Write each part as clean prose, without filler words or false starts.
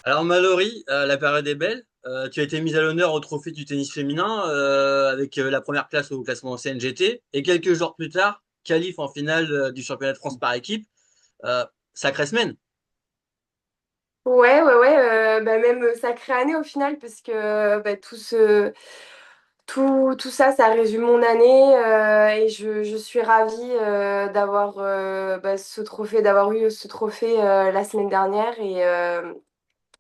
Alors Mallory, la période est belle. Tu as été mise à l'honneur au trophée du tennis féminin avec la première place au classement CNGT et quelques jours plus tard, qualif en finale du championnat de France par équipe. Euh, Sacrée semaine. Ouais, bah même sacrée année au final, parce que bah, tout ça, ça résume mon année et je suis ravie d'avoir bah, ce trophée, d'avoir eu ce trophée la semaine dernière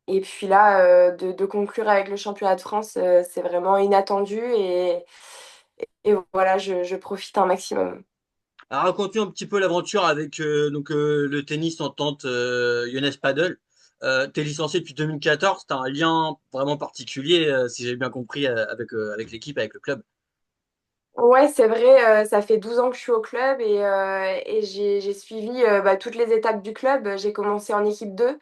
et puis là, de conclure avec le championnat de France, c'est vraiment inattendu et voilà, je profite un maximum. Alors raconte-nous un petit peu l'aventure avec le tennis en tente Younes Paddle. T'es licencié depuis 2014, t'as un lien vraiment particulier, si j'ai bien compris, avec l'équipe, avec le club. Ouais, c'est vrai, ça fait 12 ans que je suis au club et j'ai suivi bah, toutes les étapes du club. J'ai commencé en équipe 2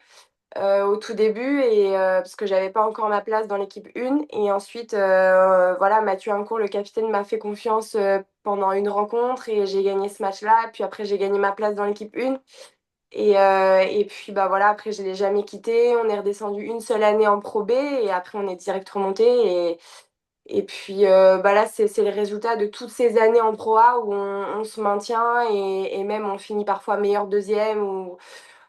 au tout début parce que j'avais pas encore ma place dans l'équipe 1. Et ensuite, voilà, Mathieu Incourt, le capitaine, m'a fait confiance pendant une rencontre et j'ai gagné ce match-là. Puis après, j'ai gagné ma place dans l'équipe 1. Et puis, bah voilà, après, je l'ai jamais quitté. On est redescendu une seule année en Pro B et après, on est direct remonté. Et puis bah là, c'est le résultat de toutes ces années en Pro A où on se maintient et même on finit parfois meilleur deuxième. Ou,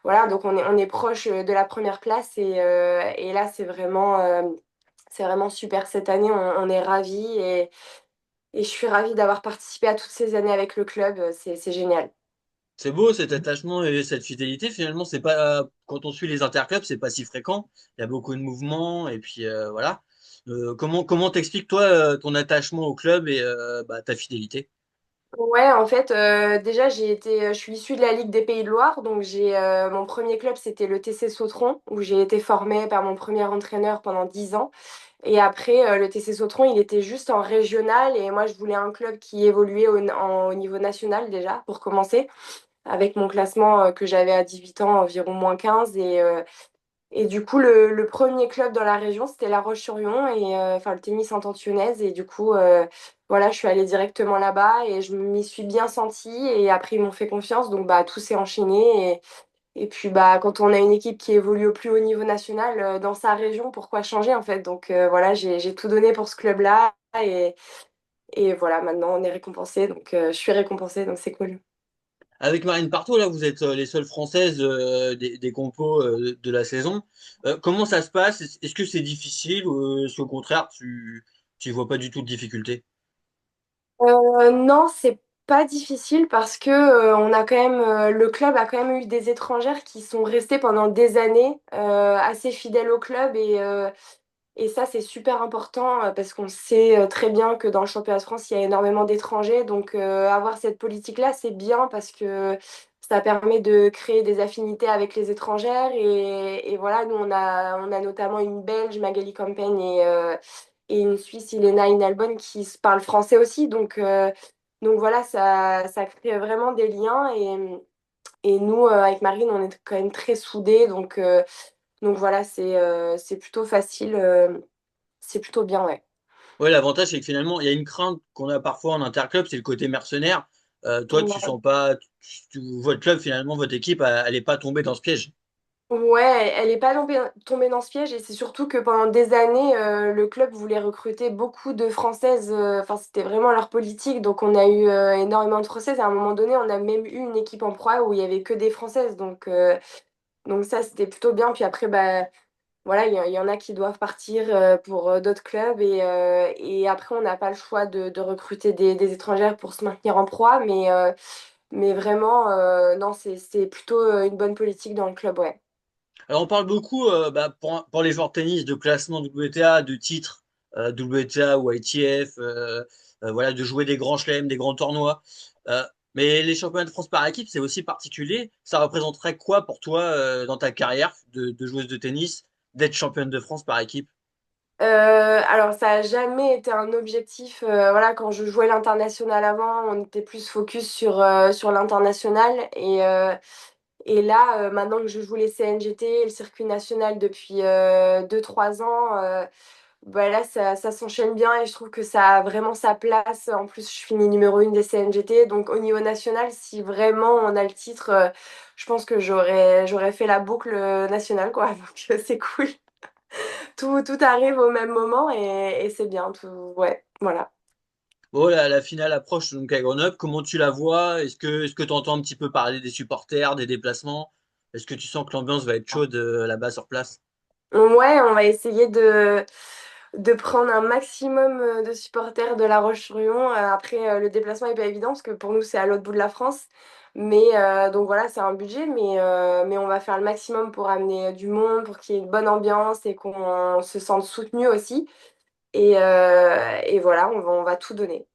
voilà, donc on est proche de la première place et là, c'est vraiment super cette année. On est ravis et je suis ravie d'avoir participé à toutes ces années avec le club. C'est génial. C'est beau cet attachement et cette fidélité. Finalement, c'est pas quand on suit les interclubs, c'est pas si fréquent. Il y a beaucoup de mouvements et puis voilà. Comment t'expliques toi ton attachement au club et bah, ta fidélité? Ouais, en fait, déjà, je suis issue de la Ligue des Pays de Loire, donc mon premier club, c'était le TC Sautron, où j'ai été formée par mon premier entraîneur pendant 10 ans. Et après, le TC Sautron, il était juste en régional, et moi, je voulais un club qui évoluait au niveau national déjà, pour commencer, avec mon classement que j'avais à 18 ans, environ -15. Et du coup, le premier club dans la région, c'était La Roche-sur-Yon, enfin le tennis en tensionnaise. Et du coup, voilà, je suis allée directement là-bas et je m'y suis bien sentie. Et après, ils m'ont fait confiance, donc bah, tout s'est enchaîné. Et puis, bah, quand on a une équipe qui évolue au plus haut niveau national dans sa région, pourquoi changer en fait? Donc voilà, j'ai tout donné pour ce club-là. Et voilà, maintenant, on est récompensé. Donc, je suis récompensée, donc c'est cool. Avec Marine Parto, là, vous êtes les seules françaises des compos de la saison. Comment ça se passe? Est-ce que c'est difficile ou est-ce qu'au contraire, tu vois pas du tout de difficulté? Non, c'est pas difficile parce que on a quand même le club a quand même eu des étrangères qui sont restées pendant des années assez fidèles au club et ça c'est super important parce qu'on sait très bien que dans le championnat de France il y a énormément d'étrangers donc avoir cette politique-là c'est bien parce que ça permet de créer des affinités avec les étrangères et voilà nous on a notamment une Belge Magali Campen et une Suisse, Ilena Inalbon, qui se parle français aussi. Donc voilà, ça crée vraiment des liens. Et nous, avec Marine, on est quand même très soudés. Donc voilà, c'est plutôt facile. C'est plutôt bien, ouais. Ouais, l'avantage, c'est que finalement, il y a une crainte qu'on a parfois en interclub, c'est le côté mercenaire. Toi, tu Ouais, sens pas, votre club, finalement, votre équipe, elle est pas tombée dans ce piège. ouais, elle n'est pas tombée dans ce piège. Et c'est surtout que pendant des années, le club voulait recruter beaucoup de Françaises. Enfin, c'était vraiment leur politique. Donc on a eu énormément de Françaises. À un moment donné, on a même eu une équipe en proie où il y avait que des Françaises. Donc ça, c'était plutôt bien. Puis après, bah, voilà, il y en a qui doivent partir pour d'autres clubs. Et après, on n'a pas le choix de recruter des étrangères pour se maintenir en proie. Mais vraiment, non, c'est plutôt une bonne politique dans le club, ouais. Alors, on parle beaucoup, bah, pour les joueurs de tennis, de classement WTA, de titres WTA ou ITF, voilà, de jouer des grands chelems, des grands tournois. Euh, mais les championnats de France par équipe, c'est aussi particulier. Ça représenterait quoi pour toi dans ta carrière de joueuse de tennis, d'être championne de France par équipe? Alors, ça n'a jamais été un objectif. Voilà, quand je jouais l'international avant, on était plus focus sur l'international. Et là, maintenant que je joue les CNGT et le circuit national depuis 2-3 ans, bah là, ça s'enchaîne bien et je trouve que ça a vraiment sa place. En plus, je finis numéro 1 des CNGT. Donc, au niveau national, si vraiment on a le titre, je pense que j'aurais fait la boucle nationale, quoi. Donc, c'est cool. tout arrive au même moment et c'est bien. Tout, ouais, voilà. Bon, la finale approche donc à Grenoble. Comment tu la vois? Est-ce que tu entends un petit peu parler des supporters, des déplacements? Est-ce que tu sens que l'ambiance va être chaude là-bas sur place? Ouais, on va essayer de prendre un maximum de supporters de La Roche-sur-Yon. Après, le déplacement n'est pas évident parce que pour nous, c'est à l'autre bout de la France. Mais donc voilà, c'est un budget, mais on va faire le maximum pour amener du monde, pour qu'il y ait une bonne ambiance et qu'on se sente soutenu aussi. Et voilà, on va tout donner.